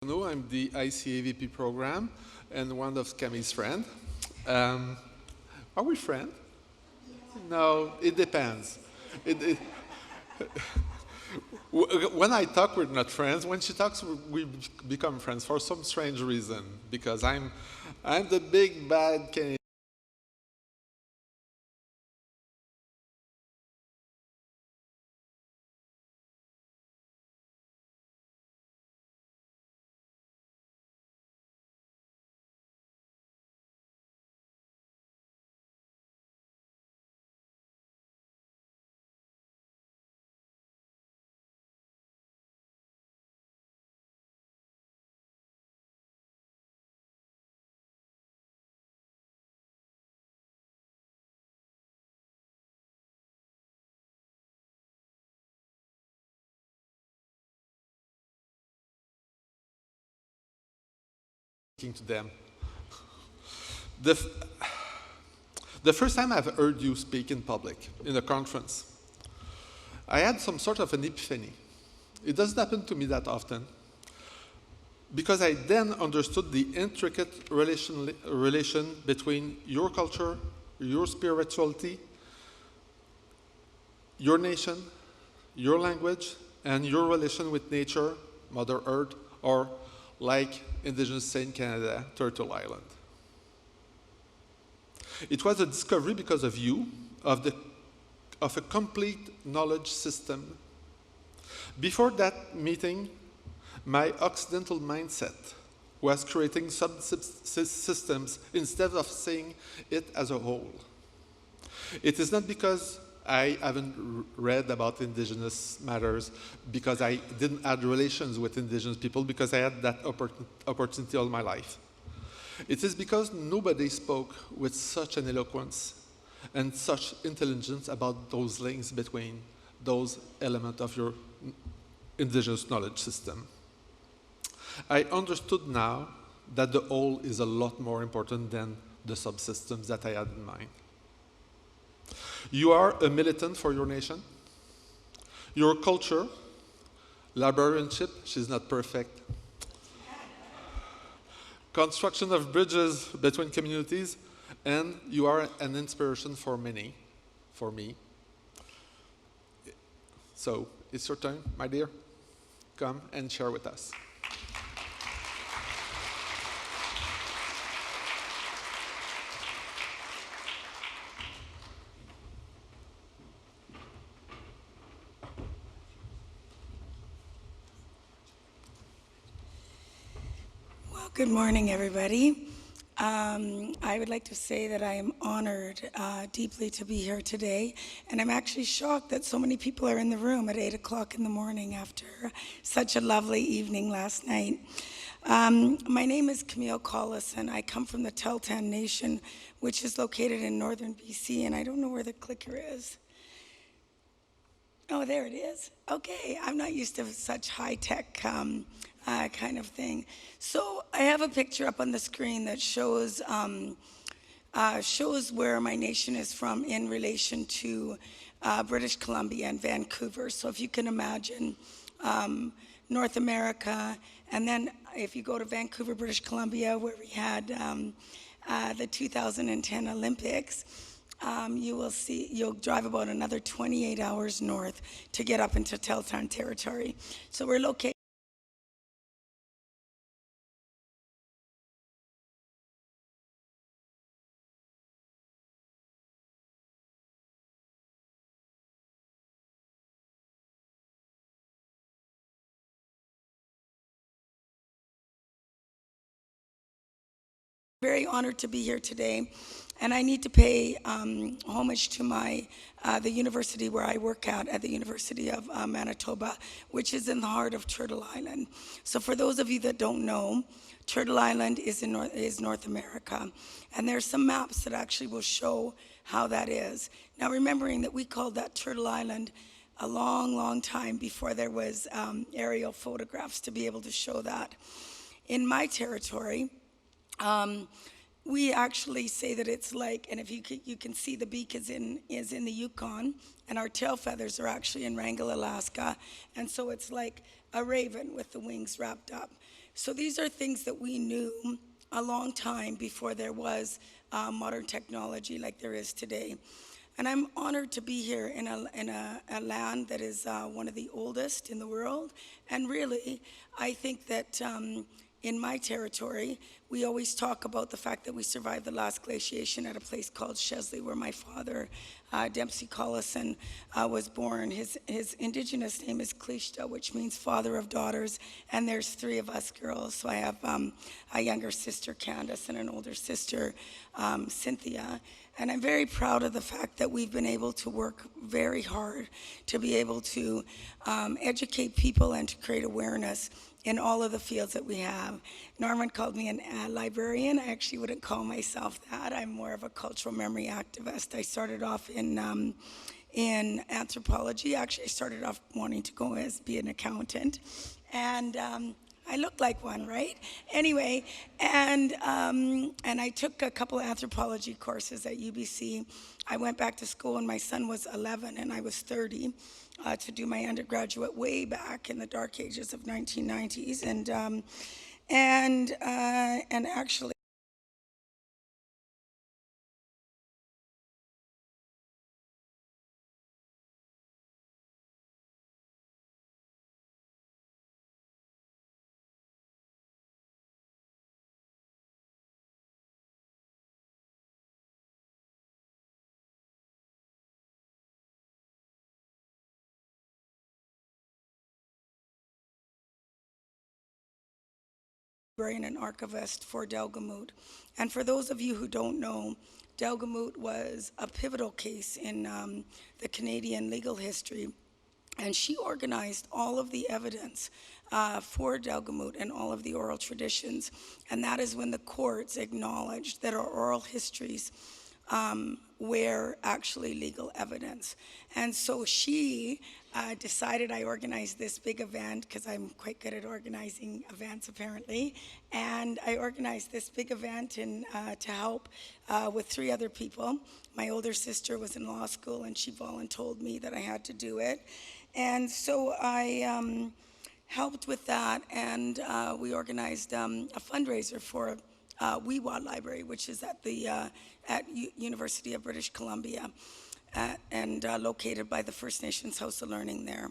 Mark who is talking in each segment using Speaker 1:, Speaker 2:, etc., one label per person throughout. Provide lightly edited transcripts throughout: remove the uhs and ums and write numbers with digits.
Speaker 1: Charbonneau. I'm the ICAVP program and one of Camille's friends. Are we friends? No, it depends. It, when I talk, we're not friends. When she talks, we become friends for some strange reason. Because I'm the big bad Canadian. To them. The first time I've heard you speak in public, in a conference, I had some sort of an epiphany. It doesn't happen to me that often, because I then understood the intricate relation between your culture, your spirituality, your nation, your language, and your relation with nature, Mother Earth, or like Indigenous say in Canada, Turtle Island. It was a discovery because of you, of a complete knowledge system. Before that meeting, my Occidental mindset was creating subsystems instead of seeing it as a whole. It is not because I haven't read about Indigenous matters, because I didn't have relations with Indigenous people, because I had that opportunity all my life. It is because nobody spoke with such an eloquence and such intelligence about those links between those elements of your Indigenous knowledge system. I understood now that the whole is a lot more important than the subsystems that I had in mind. You are a militant for your nation. Your culture, librarianship, she's not perfect. Construction of bridges between communities, and you are an inspiration for many, for me. So it's your turn, my dear. Come and share with us.
Speaker 2: Good morning, everybody. I would like to say that I am honored deeply to be here today, and I'm actually shocked that so many people are in the room at 8 o'clock in the morning after such a lovely evening last night. My name is Camille Callison. I come from the Tahltan Nation, which is located in northern BC, and I don't know where the clicker is. Oh, there it is. Okay, I'm not used to such high-tech kind of thing. So I have a picture up on the screen that shows where my nation is from in relation to British Columbia and Vancouver. So if you can imagine North America, and then if you go to Vancouver, British Columbia, where we had the 2010 Olympics, you'll drive about another 28 hours north to get up into Tahltan territory. So we're located very honored to be here today, and I need to pay homage to the university where I work at the University of Manitoba, which is in the heart of Turtle Island. So for those of you that don't know, Turtle Island is North America, and there's some maps that actually will show how that is. Now, remembering that we called that Turtle Island a long, long time before there was aerial photographs to be able to show that. In my territory, we actually say that it's like, and if you can see the beak is in the Yukon, and our tail feathers are actually in Wrangell, Alaska, and so it's like a raven with the wings wrapped up. So these are things that we knew a long time before there was modern technology like there is today. And I'm honored to be here in a land that is one of the oldest in the world. And really, I think that in my territory, we always talk about the fact that we survived the last glaciation at a place called Chesley, where my father, Dempsey Callison, was born. His indigenous name is Klishta, which means father of daughters, and there's 3 of us girls. So I have a younger sister, Candace, and an older sister, Cynthia. And I'm very proud of the fact that we've been able to work very hard to be able to educate people and to create awareness in all of the fields that we have. Norman called me a librarian. I actually wouldn't call myself that. I'm more of a cultural memory activist. I started off in anthropology. Actually, I started off wanting to be an accountant. And I look like one, right? Anyway, and I took a couple of anthropology courses at UBC. I went back to school when my son was 11 and I was 30 to do my undergraduate way back in the dark ages of 1990s, and actually. Librarian and archivist for Delgamutte. And for those of you who don't know, Delgamutte was a pivotal case in the Canadian legal history, and she organized all of the evidence for Delgamutte and all of the oral traditions. And that is when the courts acknowledged that our oral histories were actually legal evidence. And so she decided I organized this big event, because I'm quite good at organizing events apparently, and I organized this big event to help with 3 other people. My older sister was in law school and she volunteered me that I had to do it. And so I helped with that, and we organized a fundraiser for Wewaa Library, which is at the University of British Columbia, and located by the First Nations House of Learning there.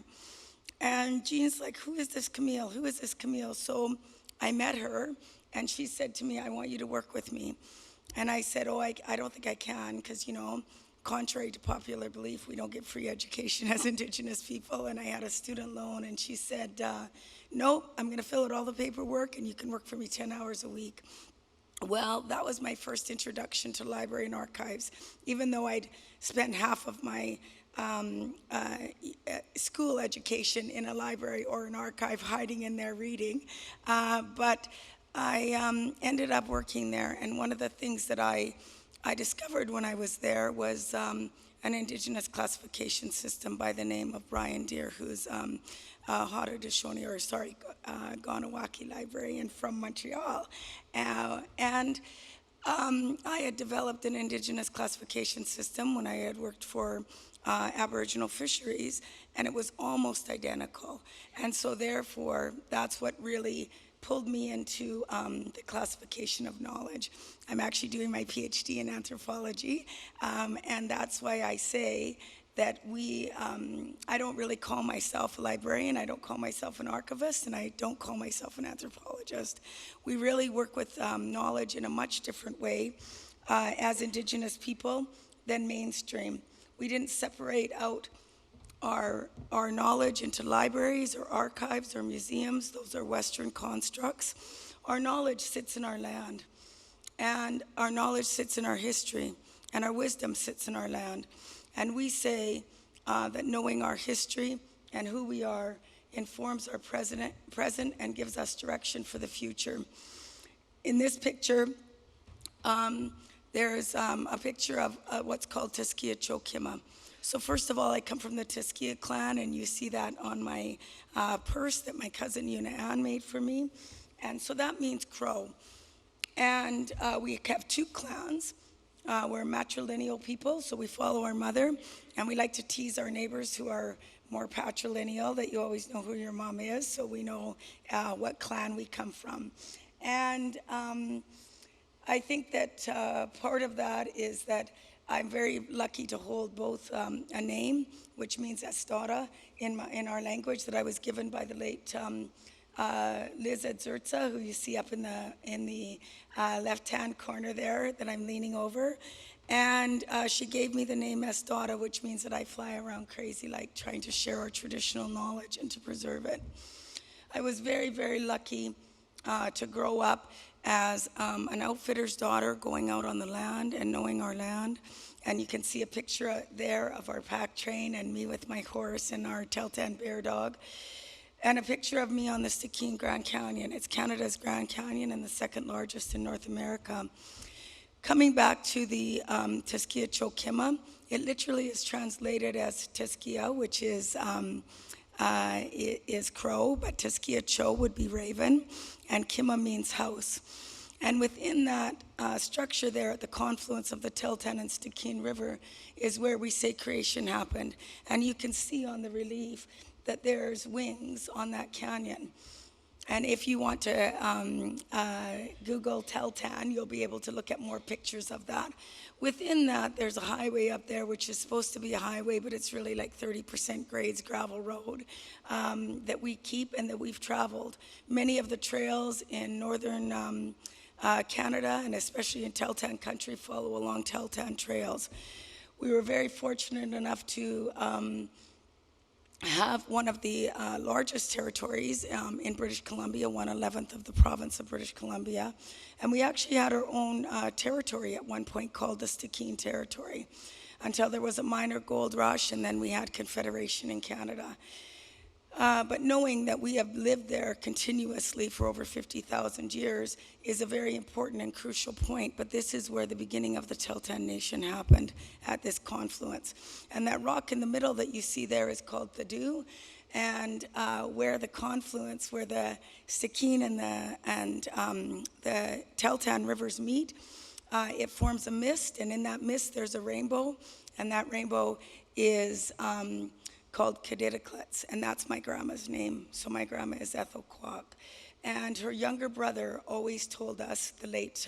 Speaker 2: And Jean's like, who is this Camille? Who is this Camille? So I met her, and she said to me, I want you to work with me. And I said, oh, I don't think I can, because, contrary to popular belief, we don't get free education as Indigenous people, and I had a student loan. And she said, no, I'm going to fill out all the paperwork, and you can work for me 10 hours a week. Well, that was my first introduction to library and archives, even though I'd spent half of my school education in a library or an archive hiding in there reading. But I ended up working there, and one of the things that I discovered when I was there was an Indigenous classification system by the name of Brian Deere, who's Haudenosaunee, Ganawaki librarian from Montreal. And I had developed an Indigenous classification system when I had worked for Aboriginal fisheries, and it was almost identical. And so therefore, that's what really pulled me into the classification of knowledge. I'm actually doing my PhD in anthropology, and that's why I say that I don't really call myself a librarian, I don't call myself an archivist, and I don't call myself an anthropologist. We really work with knowledge in a much different way as Indigenous people than mainstream. We didn't separate out our knowledge into libraries or archives or museums. Those are Western constructs. Our knowledge sits in our land, and our knowledge sits in our history, and our wisdom sits in our land. And we say that knowing our history and who we are informs our present and gives us direction for the future. In this picture, there's a picture of what's called Tiskia Chokima. So first of all, I come from the Tiskia clan, and you see that on my purse that my cousin Una Ann made for me. And so that means crow. And we have 2 clans. We're matrilineal people, so we follow our mother, and we like to tease our neighbors who are more patrilineal, that you always know who your mom is, so we know what clan we come from. And I think that part of that is that I'm very lucky to hold both a name, which means Estara in our language, that I was given by the late Liz Edzurza, who you see up in the left-hand corner there that I'm leaning over. And she gave me the name Estara, which means that I fly around crazy, like trying to share our traditional knowledge and to preserve it. I was very, very lucky to grow up as an outfitter's daughter, going out on the land and knowing our land. And you can see a picture there of our pack train and me with my horse and our Tahltan bear dog. And a picture of me on the Stikine Grand Canyon. It's Canada's Grand Canyon and the second largest in North America. Coming back to the Tiskia Chokima, it literally is translated as Tiskia, which is crow, but Tiskia Cho would be raven, and Kima means house. And within that structure there at the confluence of the Tahltan and Stikine River is where we say creation happened. And you can see on the relief that there's wings on that canyon. And if you want to Google Tahltan, you'll be able to look at more pictures of that. Within that, there's a highway up there, which is supposed to be a highway, but it's really like 30% grades gravel road that we keep and that we've traveled. Many of the trails in northern Canada, and especially in Tahltan country, follow along Tahltan trails. We were very fortunate enough to have one of the largest territories in British Columbia, 1/11 of the province of British Columbia. And we actually had our own territory at one point called the Stikine Territory, until there was a minor gold rush, and then we had Confederation in Canada. But knowing that we have lived there continuously for over 50,000 years is a very important and crucial point. But this is where the beginning of the Tahltan Nation happened, at this confluence. And that rock in the middle that you see there is called Thadu. And where the confluence, where the Stikine and the Tahltan rivers meet, it forms a mist. And in that mist, there's a rainbow. And that rainbow is called Kedidiklets, and that's my grandma's name. So my grandma is Ethel Kwok. And her younger brother always told us, the late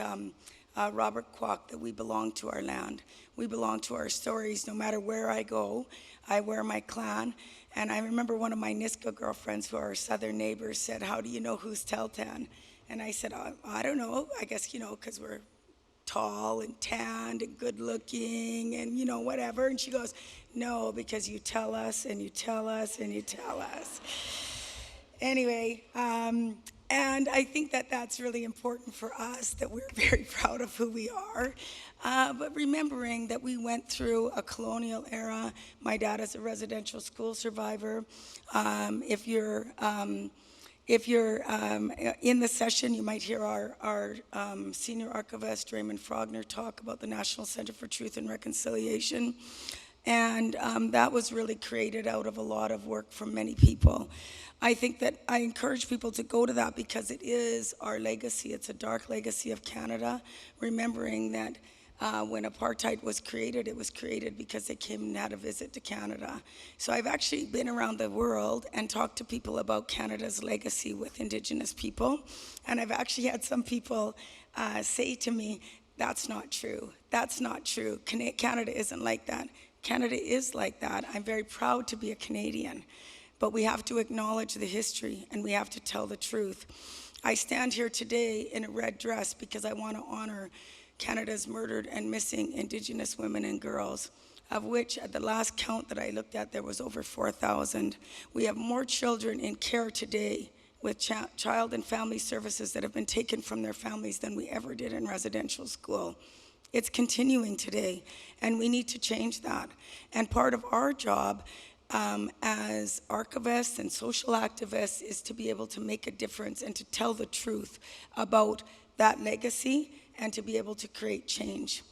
Speaker 2: Robert Kwok, that we belong to our land. We belong to our stories. No matter where I go, I wear my clan. And I remember one of my Niska girlfriends, who are our southern neighbors, said, "How do you know who's Tahltan?" And I said, I don't know. I guess, because we're tall and tanned and good looking and, whatever. And she goes, "No, because you tell us and you tell us and you tell us." Anyway, and I think that that's really important for us, that we're very proud of who we are. But remembering that we went through a colonial era. My dad is a residential school survivor. If you're in the session, you might hear our senior archivist, Raymond Frogner, talk about the National Center for Truth and Reconciliation. And that was really created out of a lot of work from many people. I think that I encourage people to go to that because it is our legacy. It's a dark legacy of Canada, remembering that when apartheid was created, it was created because they came and had a visit to Canada. So I've actually been around the world and talked to people about Canada's legacy with Indigenous people. And I've actually had some people say to me, "That's not true. That's not true. Canada isn't like that." Canada is like that. I'm very proud to be a Canadian. But we have to acknowledge the history and we have to tell the truth. I stand here today in a red dress because I want to honor Canada's murdered and missing Indigenous women and girls, of which at the last count that I looked at, there was over 4,000. We have more children in care today with child and family services that have been taken from their families than we ever did in residential school. It's continuing today, and we need to change that. And part of our job as archivists and social activists is to be able to make a difference and to tell the truth about that legacy and to be able to create change.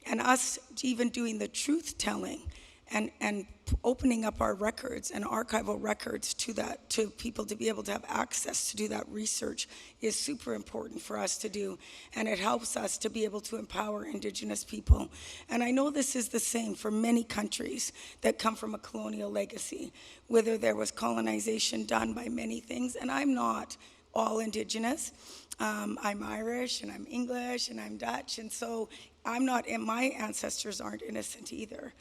Speaker 2: And us even doing the truth telling and opening up our records and archival records to that, to people to be able to have access to do that research is super important for us to do. And it helps us to be able to empower Indigenous people. And I know this is the same for many countries that come from a colonial legacy, whether there was colonization done by many things. And I'm not all Indigenous. I'm Irish, and I'm English, and I'm Dutch, and so I'm not, and my ancestors aren't innocent either.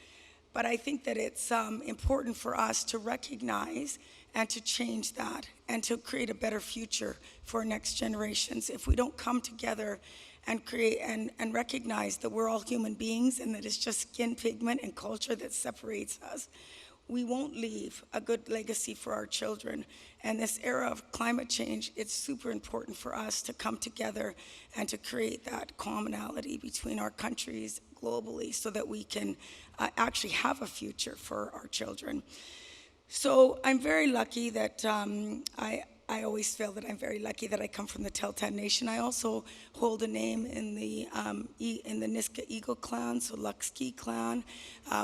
Speaker 2: But I think that it's important for us to recognize and to change that and to create a better future for next generations. If we don't come together and create and recognize that we're all human beings and that it's just skin pigment and culture that separates us, we won't leave a good legacy for our children. And this era of climate change, it's super important for us to come together and to create that commonality between our countries globally so that we can actually have a future for our children. So I'm very lucky that I always feel that I'm very lucky that I come from the Tahltan Nation. I also hold a name in the Niska Eagle clan, so Luxkee clan.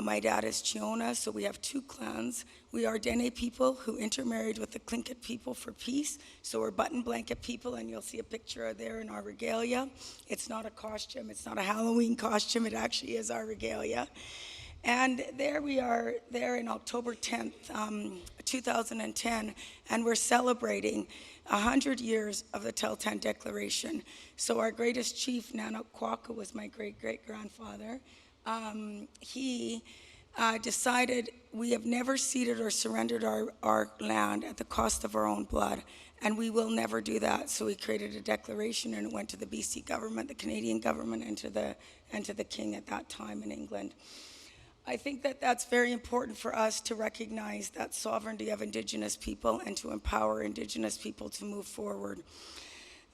Speaker 2: My dad is Chiona, so we have two clans. We are Dene people who intermarried with the Tlingit people for peace. So we're button blanket people, and you'll see a picture there in our regalia. It's not a costume, it's not a Halloween costume, it actually is our regalia. And there we are, there in October 10th, 2010, and we're celebrating 100 years of the Tahltan Declaration. So our greatest chief, Nana Kwaka, was my great-great-grandfather. He decided we have never ceded or surrendered our land at the cost of our own blood, and we will never do that. So he created a declaration, and it went to the BC government, the Canadian government, and to the king at that time in England. I think that that's very important for us to recognize that sovereignty of Indigenous people and to empower Indigenous people to move forward.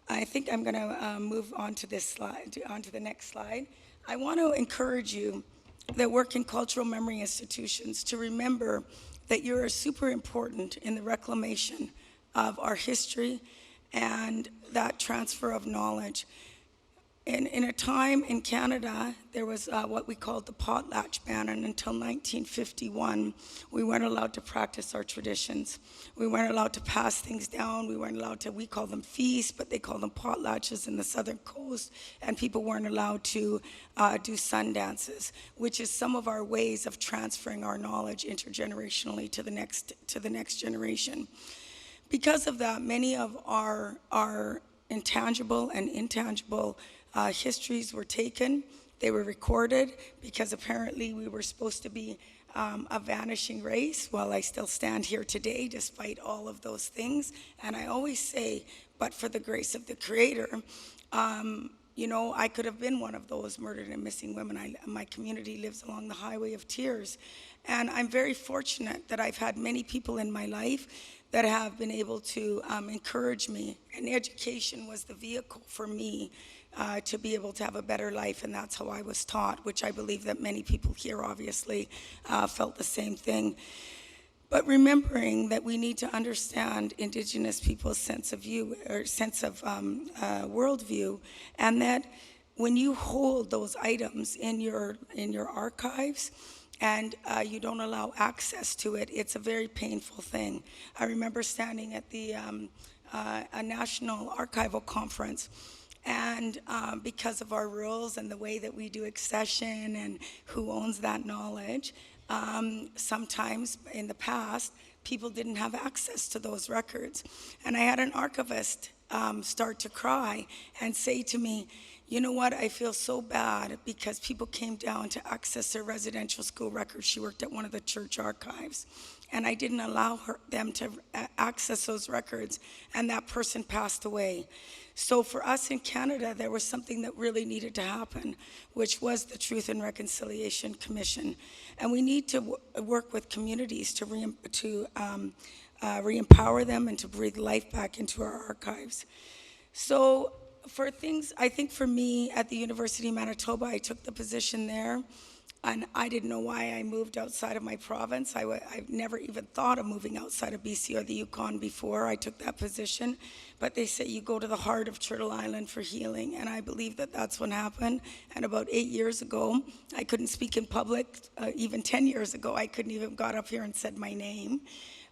Speaker 2: I think I'm going to move on to this slide, on to the next slide. I want to encourage you that work in cultural memory institutions to remember that you're super important in the reclamation of our history and that transfer of knowledge. In a time in Canada, there was what we called the potlatch ban, and until 1951, we weren't allowed to practice our traditions. We weren't allowed to pass things down. We weren't allowed to, we call them feasts, but they call them potlatches in the southern coast, and people weren't allowed to do sun dances, which is some of our ways of transferring our knowledge intergenerationally to the next generation. Because of that, many of our intangible and intangible histories were taken. They were recorded because apparently we were supposed to be a vanishing race. Well, I still stand here today despite all of those things. And I always say, but for the grace of the Creator, you know, I could have been one of those murdered and missing women. My community lives along the Highway of Tears. And I'm very fortunate that I've had many people in my life that have been able to encourage me. And education was the vehicle for me to be able to have a better life, and that's how I was taught, which I believe that many people here obviously felt the same thing. But remembering that we need to understand Indigenous people's sense of view, or sense of worldview, and that when you hold those items in your archives, and you don't allow access to it, it's a very painful thing. I remember standing at a national archival conference, and because of our rules and the way that we do accession and who owns that knowledge, sometimes in the past, people didn't have access to those records. And I had an archivist start to cry and say to me, you know what, I feel so bad because people came down to access their residential school records. She worked at one of the church archives, and I didn't allow them to access those records, and that person passed away. So for us in Canada, there was something that really needed to happen, which was the Truth and Reconciliation Commission. And we need to work with communities to re-empower them and to breathe life back into our archives. So for things, I think for me at the University of Manitoba, I took the position there And I didn't know why I moved outside of my province. I've never even thought of moving outside of BC or the Yukon before I took that position. But they say you go to the heart of Turtle Island for healing, and I believe that that's what happened. And about 8 years ago, I couldn't speak in public. Even 10 years ago, I couldn't even got up here and said my name.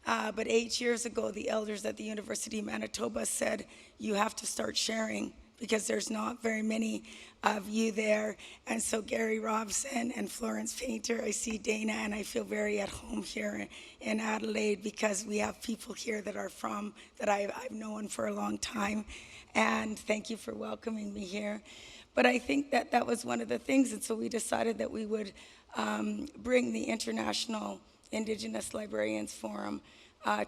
Speaker 2: But 8 years ago, the elders at the University of Manitoba said, you have to start sharing, because there's not very many of you there. And so Gary Robson and Florence Painter, I see Dana, and I feel very at home here in Adelaide, because we have people here that are that I've known for a long time. And thank you for welcoming me here. But I think that that was one of the things, and so we decided that we would bring the International Indigenous Librarians Forum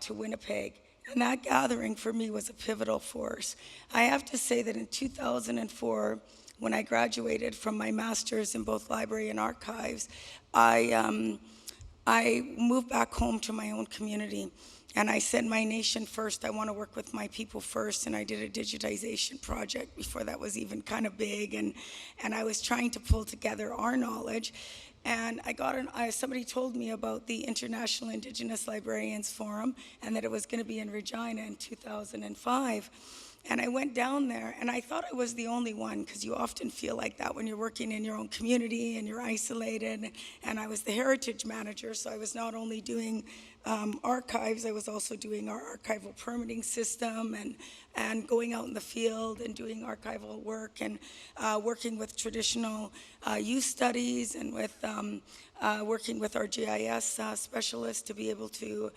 Speaker 2: to Winnipeg. And that gathering for me was a pivotal force. I have to say that in 2004, when I graduated from my master's in both library and archives, I moved back home to my own community. And I said, my nation first, I want to work with my people first. And I did a digitization project before that was even kind of big. And I was trying to pull together our knowledge. And somebody told me about the International Indigenous Librarians Forum, and that it was going to be in Regina in 2005. And I went down there, and I thought I was the only one, because you often feel like that when you're working in your own community and you're isolated. And I was the heritage manager, so I was not only doing archives, I was also doing our archival permitting system and going out in the field and doing archival work and working with traditional youth studies and with working with our GIS specialists to be able to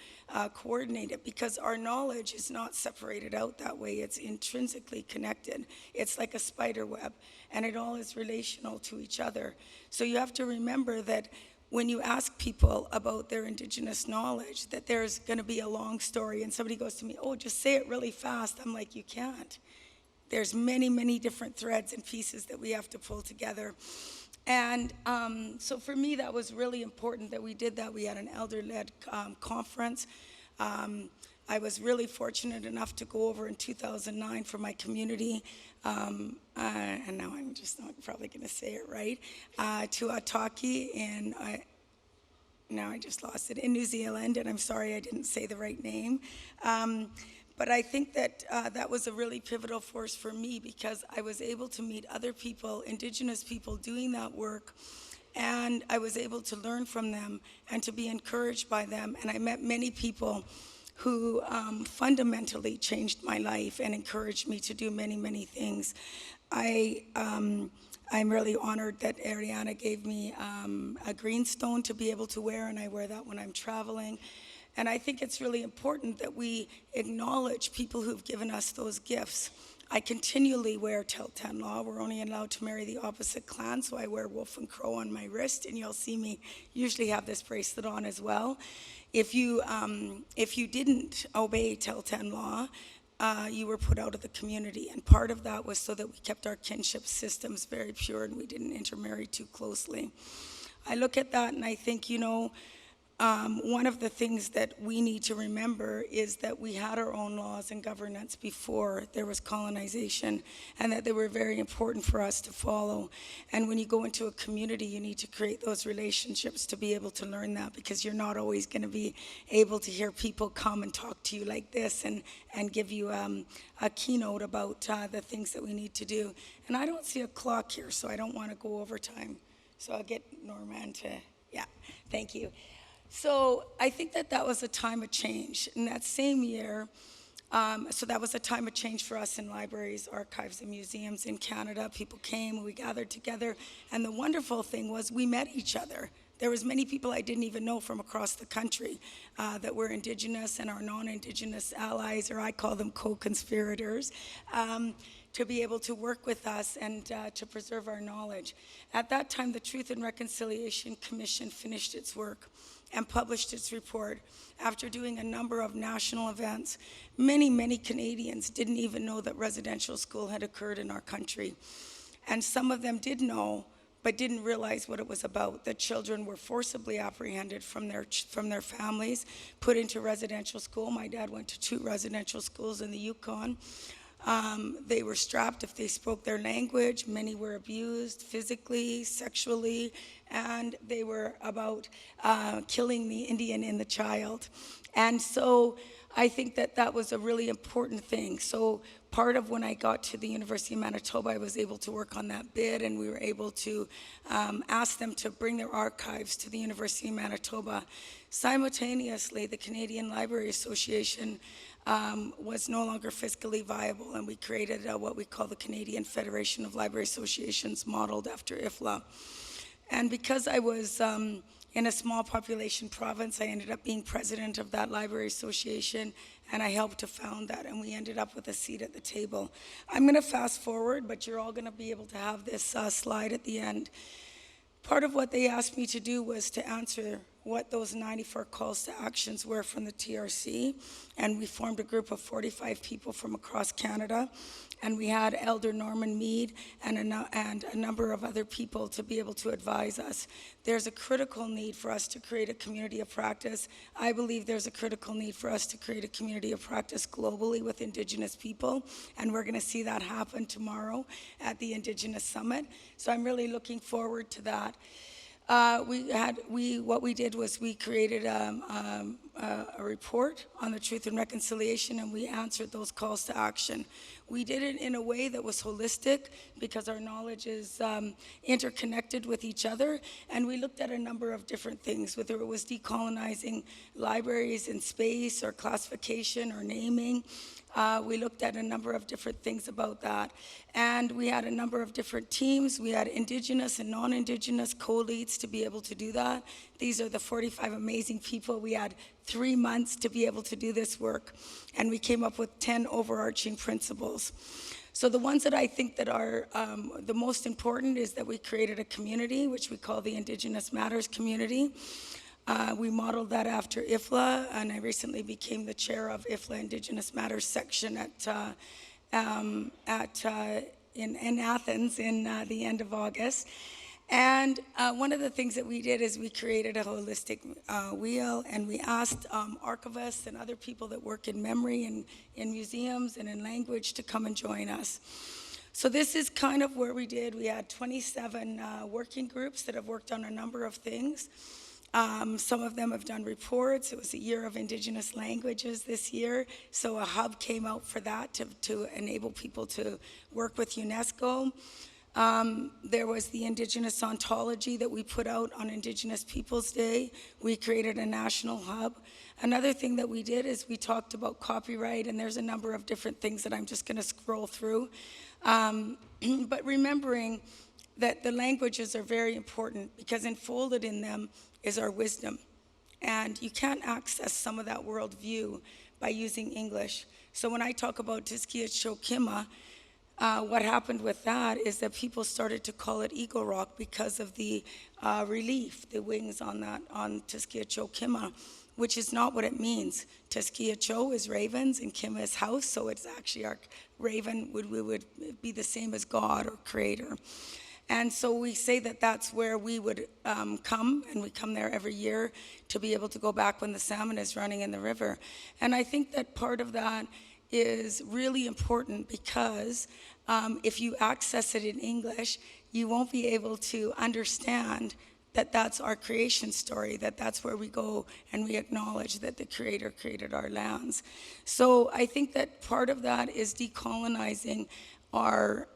Speaker 2: coordinate it, because our knowledge is not separated out that way. It's intrinsically connected. It's like a spider web, and it all is relational to each other. So you have to remember that when you ask people about their Indigenous knowledge, that there's going to be a long story, and somebody goes to me, oh, just say it really fast. I'm like, you can't. There's many, many different threads and pieces that we have to pull together. And so for me, that was really important that we did that. We had an elder-led conference. I was really fortunate enough to go over in 2009 for my community, and now I'm just not probably going to say it right, to Ataki in, now I just lost it, in New Zealand, and I'm sorry I didn't say the right name. But I think that that was a really pivotal force for me, because I was able to meet other people, Indigenous people doing that work, and I was able to learn from them and to be encouraged by them. And I met many people who fundamentally changed my life and encouraged me to do many, many things. I'm really honored that Ariana gave me a greenstone to be able to wear, and I wear that when I'm traveling. And I think it's really important that we acknowledge people who've given us those gifts. I continually wear Tahltan law. We're only allowed to marry the opposite clan, so I wear wolf and crow on my wrist, and you'll see me usually have this bracelet on as well. If you didn't obey Tahltan law, you were put out of the community, and part of that was so that we kept our kinship systems very pure and we didn't intermarry too closely. I look at that and I think, one of the things that we need to remember is that we had our own laws and governance before there was colonization, and that they were very important for us to follow. And when you go into a community, you need to create those relationships to be able to learn that, because you're not always going to be able to hear people come and talk to you like this and give you a keynote about the things that we need to do. And I don't see a clock here, so I don't want to go over time. So I'll get Norman to, yeah, thank you. So I think that that was a time of change. In that same year, so that was a time of change for us in libraries, archives, and museums in Canada. People came, we gathered together, and the wonderful thing was we met each other. There was many people I didn't even know from across the country that were Indigenous and our non-Indigenous allies, or I call them co-conspirators, to be able to work with us and to preserve our knowledge. At that time, the Truth and Reconciliation Commission finished its work and published its report after doing a number of national events. Many, many Canadians didn't even know that residential school had occurred in our country. And some of them did know, but didn't realize what it was about, that children were forcibly apprehended from their families, put into residential school. My dad went to 2 residential schools in the Yukon. They were strapped if they spoke their language. Many were abused physically, sexually, and they were about killing the Indian in the child. And so I think that that was a really important thing. So part of when I got to the University of Manitoba, I was able to work on that bid, and we were able to ask them to bring their archives to the University of Manitoba. Simultaneously, the Canadian Library Association was no longer fiscally viable, and we created what we call the Canadian Federation of Library Associations, modeled after IFLA. And because I was in a small population province, I ended up being president of that library association, and I helped to found that, and we ended up with a seat at the table. I'm going to fast forward, but you're all going to be able to have this slide at the end. Part of what they asked me to do was to answer what those 94 calls to actions were from the TRC, and we formed a group of 45 people from across Canada, and we had Elder Norman Mead and a number of other people to be able to advise us. There's a critical need for us to create a community of practice. I believe there's a critical need for us to create a community of practice globally with Indigenous people, and we're going to see that happen tomorrow at the Indigenous Summit. So I'm really looking forward to that. What we did was we created a report on the Truth and Reconciliation, and we answered those calls to action. We did it in a way that was holistic because our knowledge is interconnected with each other, and we looked at a number of different things, whether it was decolonizing libraries in space or classification or naming. We looked at a number of different things about that. And we had a number of different teams. We had Indigenous and non-Indigenous co-leads to be able to do that. These are the 45 amazing people. We had 3 months to be able to do this work. And we came up with 10 overarching principles. So the ones that I think that are the most important is that we created a community, which we call the Indigenous Matters community. We modeled that after IFLA, and I recently became the chair of IFLA Indigenous Matters section in Athens in the end of August. And one of the things that we did is we created a holistic wheel, and we asked archivists and other people that work in memory and in museums and in language to come and join us. So this is kind of where we did. We had 27 working groups that have worked on a number of things. Some of them have done reports. It was a year of Indigenous languages this year, so a hub came out for that to enable people to work with UNESCO. There was the Indigenous Ontology that we put out on Indigenous Peoples Day. We created a national hub. Another thing that we did is we talked about copyright, and there's a number of different things that I'm just going to scroll through. But remembering that the languages are very important, because enfolded in them is our wisdom. And you can't access some of that worldview by using English. So when I talk about Tiskiachokima, what happened with that is that people started to call it Eagle Rock because of the relief, the wings on Tiskiachokima, which is not what it means. Tiskiacho is ravens and Kima is house, so it's actually our raven would be the same as God or creator. And so we say that that's where we would come, and we come there every year to be able to go back when the salmon is running in the river. And I think that part of that is really important because if you access it in English, you won't be able to understand that that's our creation story, that that's where we go and we acknowledge that the Creator created our lands. So I think that part of that is decolonizing our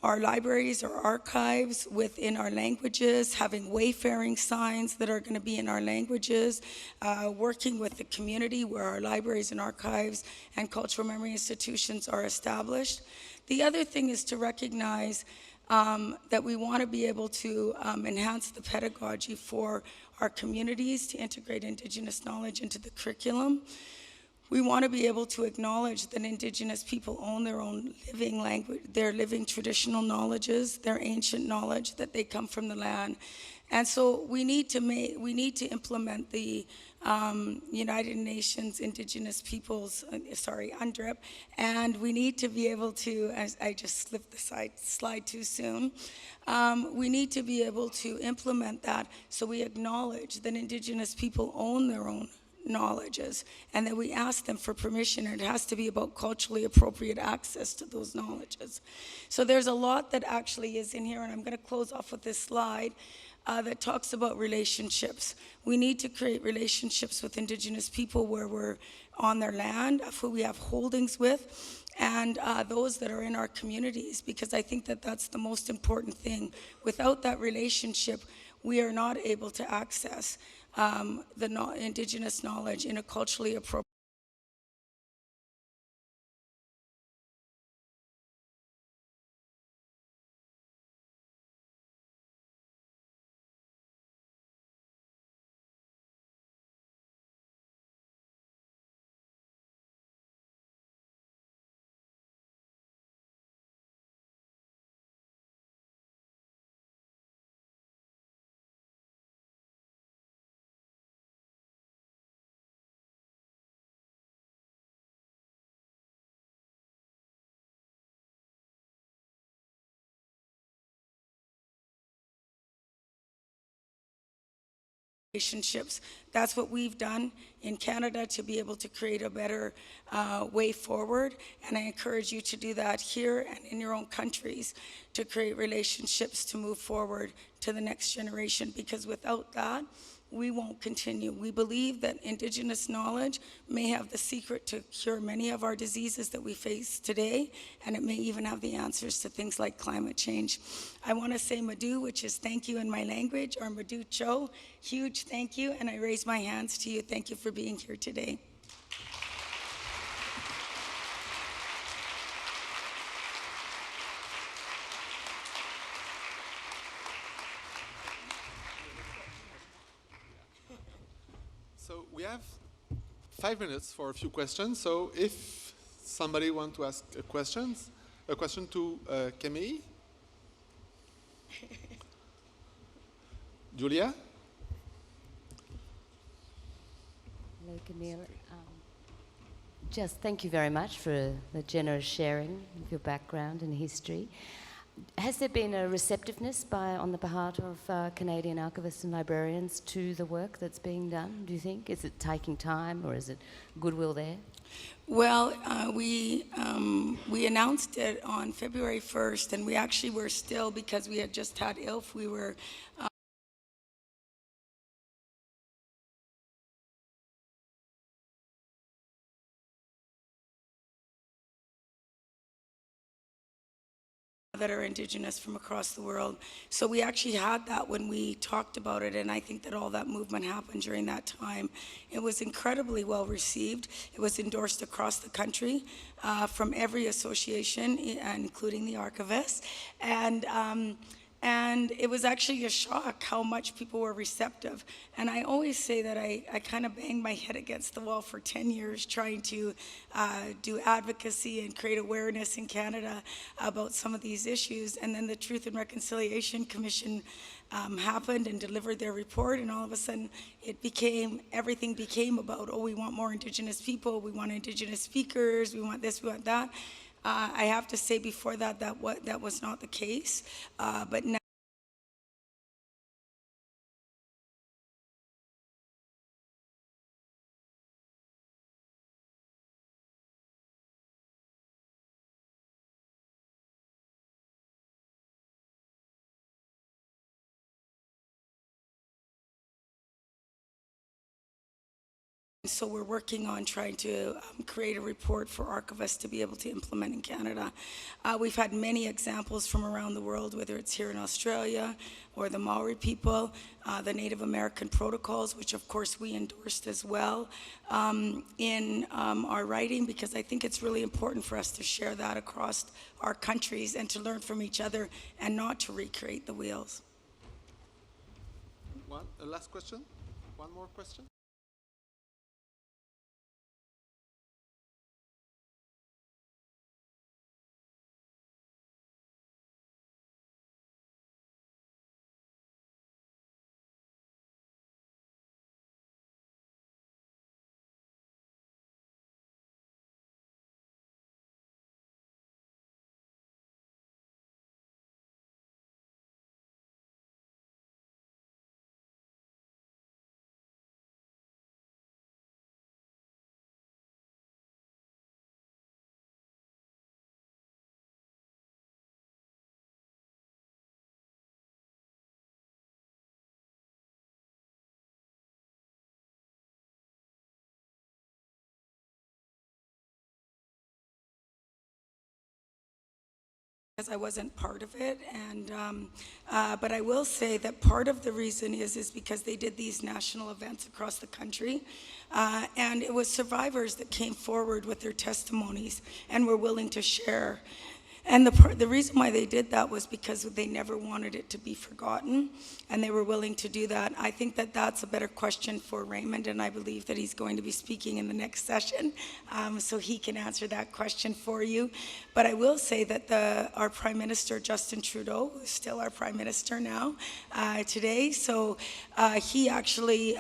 Speaker 2: libraries or archives within our languages, having wayfaring signs that are going to be in our languages, working with the community where our libraries and archives and cultural memory institutions are established. The other thing is to recognize that we want to be able to enhance the pedagogy for our communities to integrate Indigenous knowledge into the curriculum. We want to be able to acknowledge that Indigenous people own their own living language, their living traditional knowledges, their ancient knowledge, that they come from the land. And so we need to implement the United Nations Indigenous Peoples, UNDRIP, and we need to be able to, as I just slipped the slide too soon, we need to be able to implement that so we acknowledge that Indigenous people own their own knowledges, and that we ask them for permission, and it has to be about culturally appropriate access to those knowledges. So there's a lot that actually is in here, and I'm going to close off with this slide that talks about relationships. We need to create relationships with Indigenous people where we're on their land, of who we have holdings with, and those that are in our communities, because I think that that's the most important thing. Without that relationship, we are not able to access the Indigenous knowledge in a culturally appropriate relationships. That's what we've done in Canada to be able to create a better way forward, and I encourage you to do that here and in your own countries to create relationships to move forward to the next generation, because without that, we won't continue. We believe that Indigenous knowledge may have the secret to cure many of our diseases that we face today, and it may even have the answers to things like climate change. I want to say Madu, which is thank you in my language, or Madu Cho, huge thank you, and I raise my hands to you. Thank you for being here today.
Speaker 1: So we have 5 minutes for a few questions. So if somebody wants to ask a question to Camille. Julia?
Speaker 3: Hello, Camille. Just thank you very much for the generous sharing of your background and history. Has there been a receptiveness on the behalf of Canadian archivists and librarians to the work that's being done, do you think? Is it taking time, or is it goodwill there?
Speaker 2: Well, we announced it on February 1st, and we actually were still, because we had just had ILF, we were that are Indigenous from across the world. So we actually had that when we talked about it, and I think that all that movement happened during that time. It was incredibly well received. It was endorsed across the country from every association, including the archivists. And it was actually a shock how much people were receptive. And I always say that I kind of banged my head against the wall for 10 years trying to do advocacy and create awareness in Canada about some of these issues. And then the Truth and Reconciliation Commission happened and delivered their report, and all of a sudden everything became about, oh, we want more Indigenous people, we want Indigenous speakers, we want this, we want that. I have to say before that was not the case, but now so we're working on trying to create a report for archivists to be able to implement in Canada. We've had many examples from around the world, whether it's here in Australia or the Maori people, the Native American protocols, which of course we endorsed as well in our writing, because I think it's really important for us to share that across our countries and to learn from each other and not to recreate the wheels.
Speaker 1: Last question? One more question?
Speaker 2: because I wasn't part of it, and but I will say that part of the reason is because they did these national events across the country, and it was survivors that came forward with their testimonies and were willing to share. And the reason why they did that was because they never wanted it to be forgotten, and they were willing to do that. I think that that's a better question for Raymond, and I believe that he's going to be speaking in the next session, so he can answer that question for you. But I will say that our Prime Minister, Justin Trudeau, who's still our Prime Minister now, today, so he actually,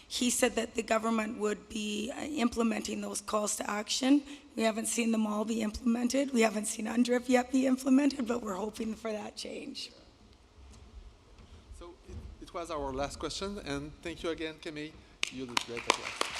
Speaker 2: he said that the government would be implementing those calls to action. We haven't seen them all be implemented. We haven't seen UNDRIP yet be implemented, but we're hoping for that change.
Speaker 1: So it was our last question, and thank you again, Camille. You did great at last.